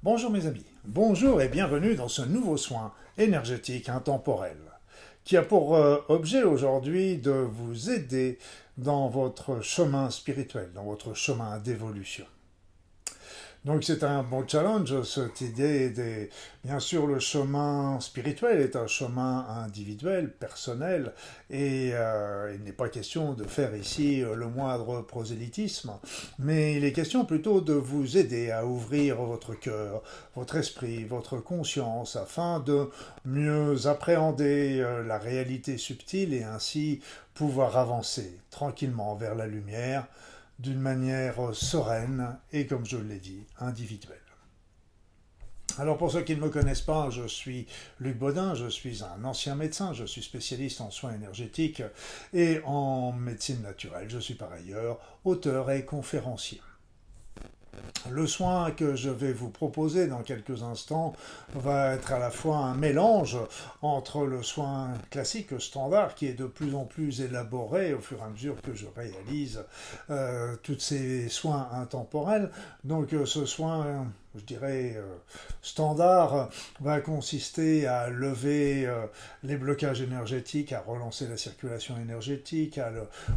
Bonjour mes amis, bonjour et bienvenue dans ce nouveau soin énergétique intemporel qui a pour objet aujourd'hui de vous aider dans votre chemin spirituel, dans votre chemin d'évolution. Donc c'est un bon challenge, cette idée des... Bien sûr, le chemin spirituel est un chemin individuel, personnel, et il n'est pas question de faire ici le moindre prosélytisme, mais il est question plutôt de vous aider à ouvrir votre cœur, votre esprit, votre conscience, afin de mieux appréhender la réalité subtile et ainsi pouvoir avancer tranquillement vers la lumière, d'une manière sereine et, comme je l'ai dit, individuelle. Alors pour ceux qui ne me connaissent pas, je suis Luc Baudin, je suis un ancien médecin, je suis spécialiste en soins énergétiques et en médecine naturelle. Je suis par ailleurs auteur et conférencier. Le soin que je vais vous proposer dans quelques instants va être à la fois un mélange entre le soin classique standard qui est de plus en plus élaboré au fur et à mesure que je réalise tous ces soins intemporels. Donc ce soin, je dirais, standard va consister à lever les blocages énergétiques, à relancer la circulation énergétique, à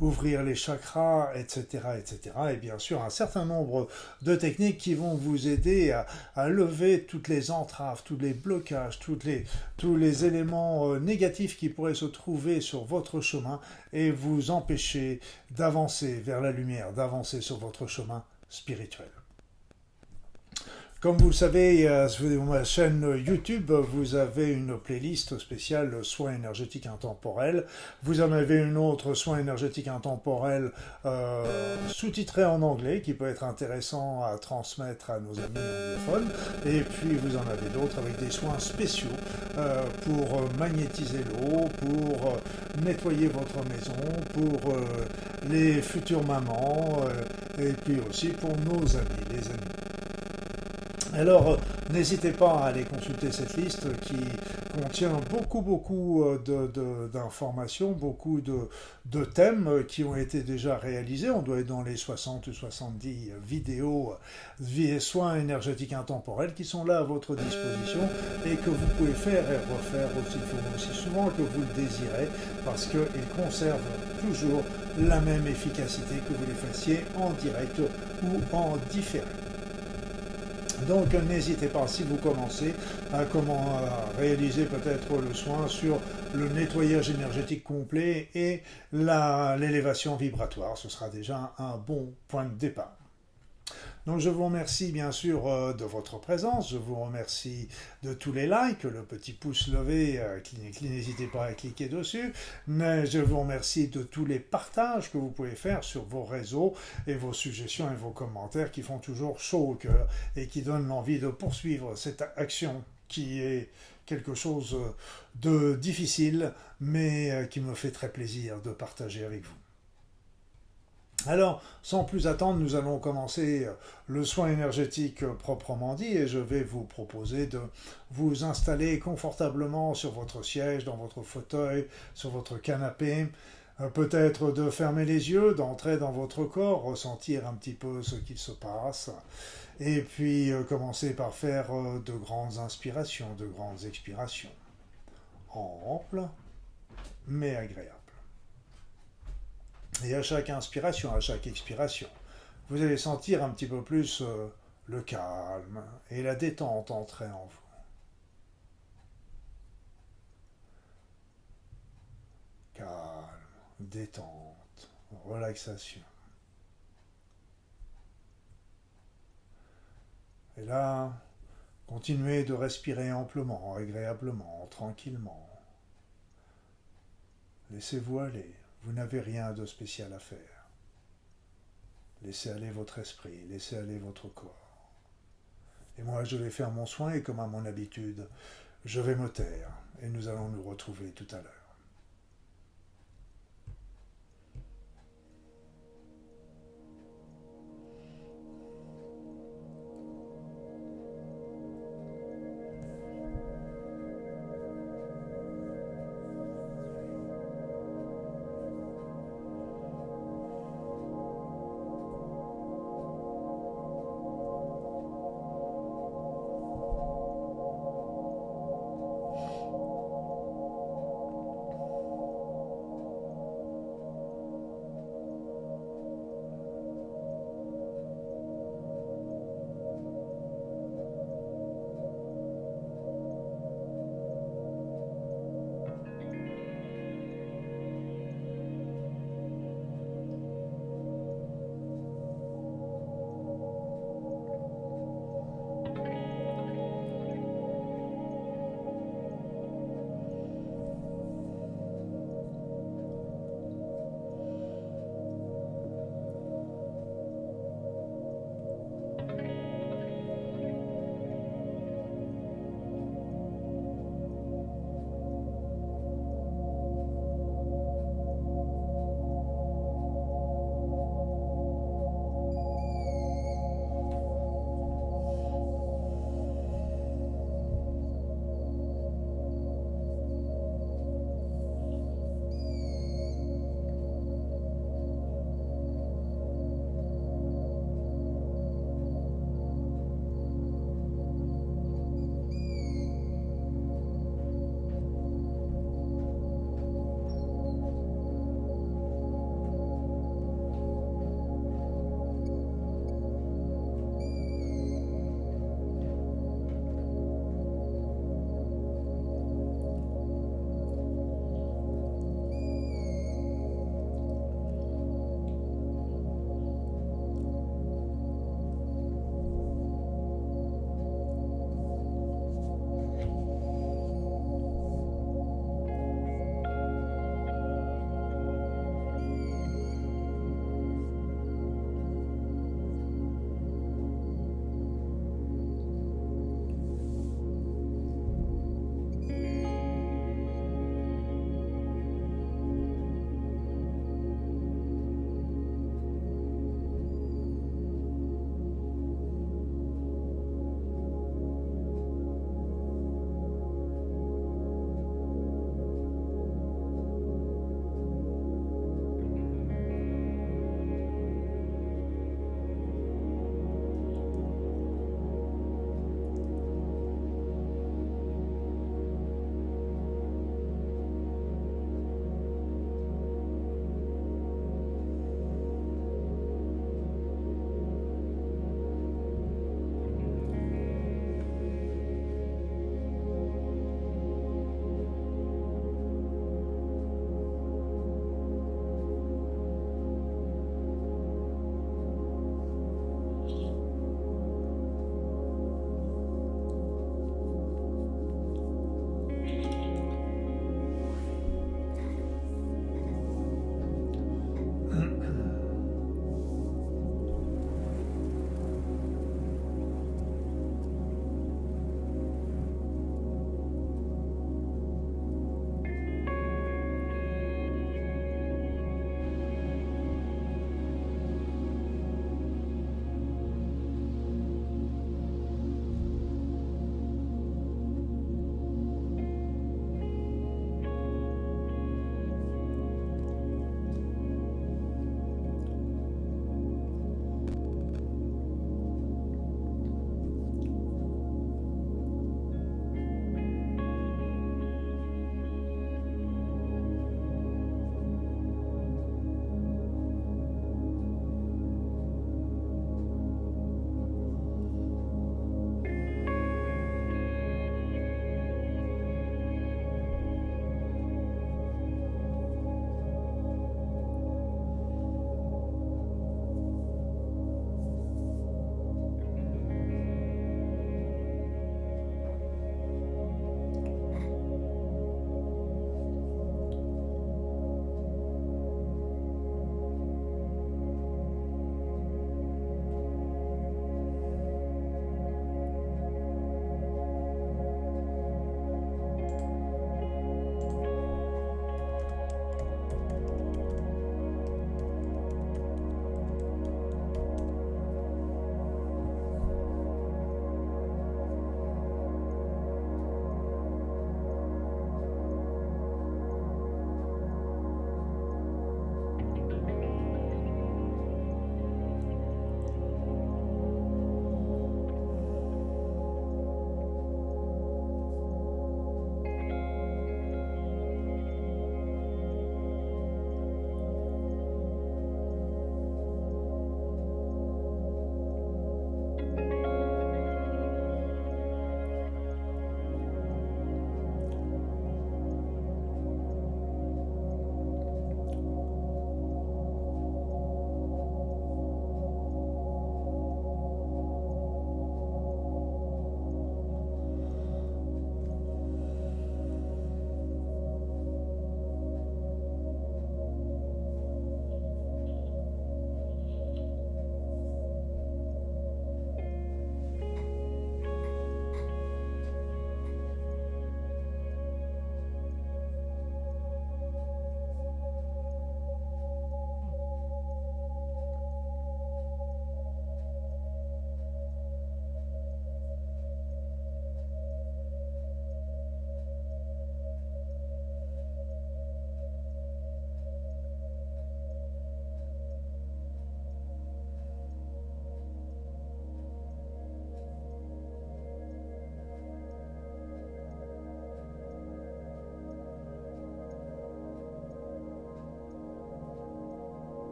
ouvrir les chakras, etc., etc. Et bien sûr un certain nombre de techniques qui vont vous aider à lever toutes les entraves, tous les blocages, tous les éléments négatifs qui pourraient se trouver sur votre chemin et vous empêcher d'avancer vers la lumière, d'avancer sur votre chemin spirituel. Comme vous le savez, sur ma chaîne YouTube, vous avez une playlist spéciale soins énergétiques intemporels. Vous en avez une autre, soins énergétiques intemporels, sous-titrée en anglais, qui peut être intéressant à transmettre à nos amis anglophones. Et puis vous en avez d'autres avec des soins spéciaux pour magnétiser l'eau, pour nettoyer votre maison, pour les futures mamans, et puis aussi pour nos amis, les amis. Alors, n'hésitez pas à aller consulter cette liste qui contient beaucoup d'informations, beaucoup de thèmes qui ont été déjà réalisés. On doit être dans les 60 ou 70 vidéos soins énergétiques intemporels qui sont là à votre disposition et que vous pouvez faire et refaire aussi souvent que vous le désirez parce qu'ils conservent toujours la même efficacité que vous les fassiez en direct ou en différé. Donc n'hésitez pas, si vous commencez, à réaliser peut-être le soin sur le nettoyage énergétique complet et l'élévation vibratoire. Ce sera déjà un bon point de départ. Donc je vous remercie bien sûr de votre présence, je vous remercie de tous les likes, le petit pouce levé, n'hésitez pas à cliquer dessus, mais je vous remercie de tous les partages que vous pouvez faire sur vos réseaux et vos suggestions et vos commentaires qui font toujours chaud au cœur et qui donnent l'envie de poursuivre cette action qui est quelque chose de difficile, mais qui me fait très plaisir de partager avec vous. Alors, sans plus attendre, nous allons commencer le soin énergétique proprement dit et je vais vous proposer de vous installer confortablement sur votre siège, dans votre fauteuil, sur votre canapé, peut-être de fermer les yeux, d'entrer dans votre corps, ressentir un petit peu ce qu'il se passe et puis commencer par faire de grandes inspirations, de grandes expirations, amples mais agréables. Et à chaque inspiration, à chaque expiration, vous allez sentir un petit peu plus le calme et la détente entrer en vous. Calme, détente, relaxation. Et là, continuez de respirer amplement, agréablement, tranquillement. Laissez-vous aller. Vous n'avez rien de spécial à faire. Laissez aller votre esprit, laissez aller votre corps. Et moi, je vais faire mon soin et comme à mon habitude, je vais me taire et nous allons nous retrouver tout à l'heure.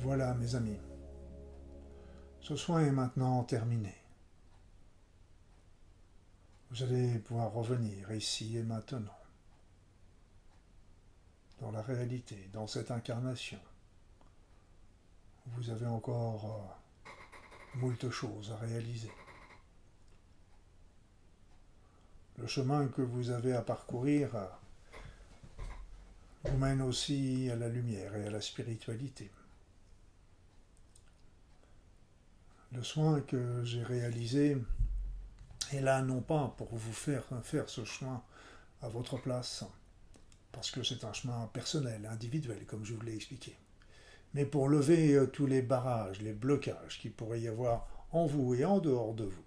Voilà, mes amis. Ce soin est maintenant terminé. Vous allez pouvoir revenir ici et maintenant, dans la réalité, dans cette incarnation. Vous avez encore moult choses à réaliser. Le chemin que vous avez à parcourir vous mène aussi à la lumière et à la spiritualité. Le soin que j'ai réalisé est là non pas pour vous faire ce chemin à votre place, parce que c'est un chemin personnel, individuel, comme je vous l'ai expliqué, mais pour lever tous les barrages, les blocages qu'il pourrait y avoir en vous et en dehors de vous,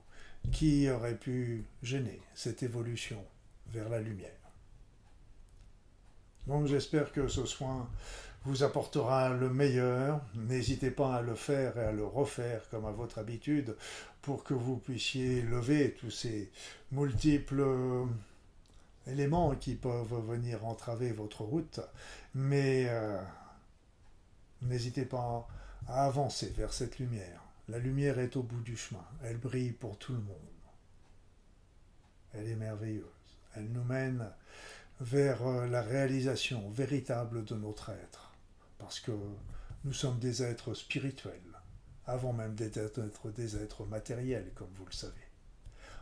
qui auraient pu gêner cette évolution vers la lumière. Donc j'espère que ce soin vous apportera le meilleur. N'hésitez pas à le faire et à le refaire comme à votre habitude pour que vous puissiez lever tous ces multiples éléments qui peuvent venir entraver votre route. Mais n'hésitez pas à avancer vers cette lumière. La lumière est au bout du chemin. Elle brille pour tout le monde. Elle est merveilleuse. Elle nous mène vers la réalisation véritable de notre être. Parce que nous sommes des êtres spirituels, avant même d'être des êtres matériels, comme vous le savez.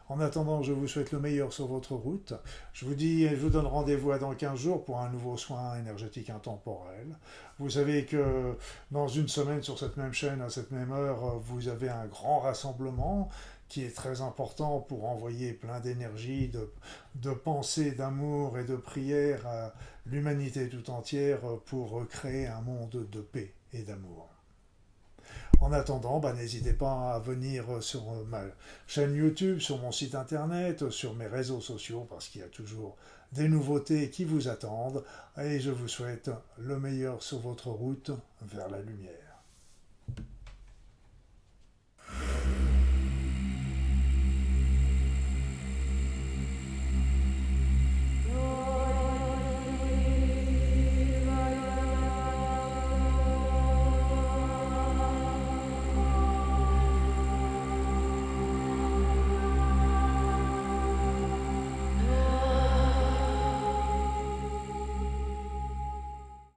En attendant, je vous souhaite le meilleur sur votre route. Je vous donne rendez-vous dans 15 jours pour un nouveau soin énergétique intemporel. Vous savez que dans une semaine, sur cette même chaîne, à cette même heure, vous avez un grand rassemblement qui est très important pour envoyer plein d'énergie, de pensée, d'amour et de prière à l'humanité tout entière pour créer un monde de paix et d'amour. En attendant, n'hésitez pas à venir sur ma chaîne YouTube, sur mon site internet, sur mes réseaux sociaux, parce qu'il y a toujours des nouveautés qui vous attendent. Et je vous souhaite le meilleur sur votre route vers la lumière.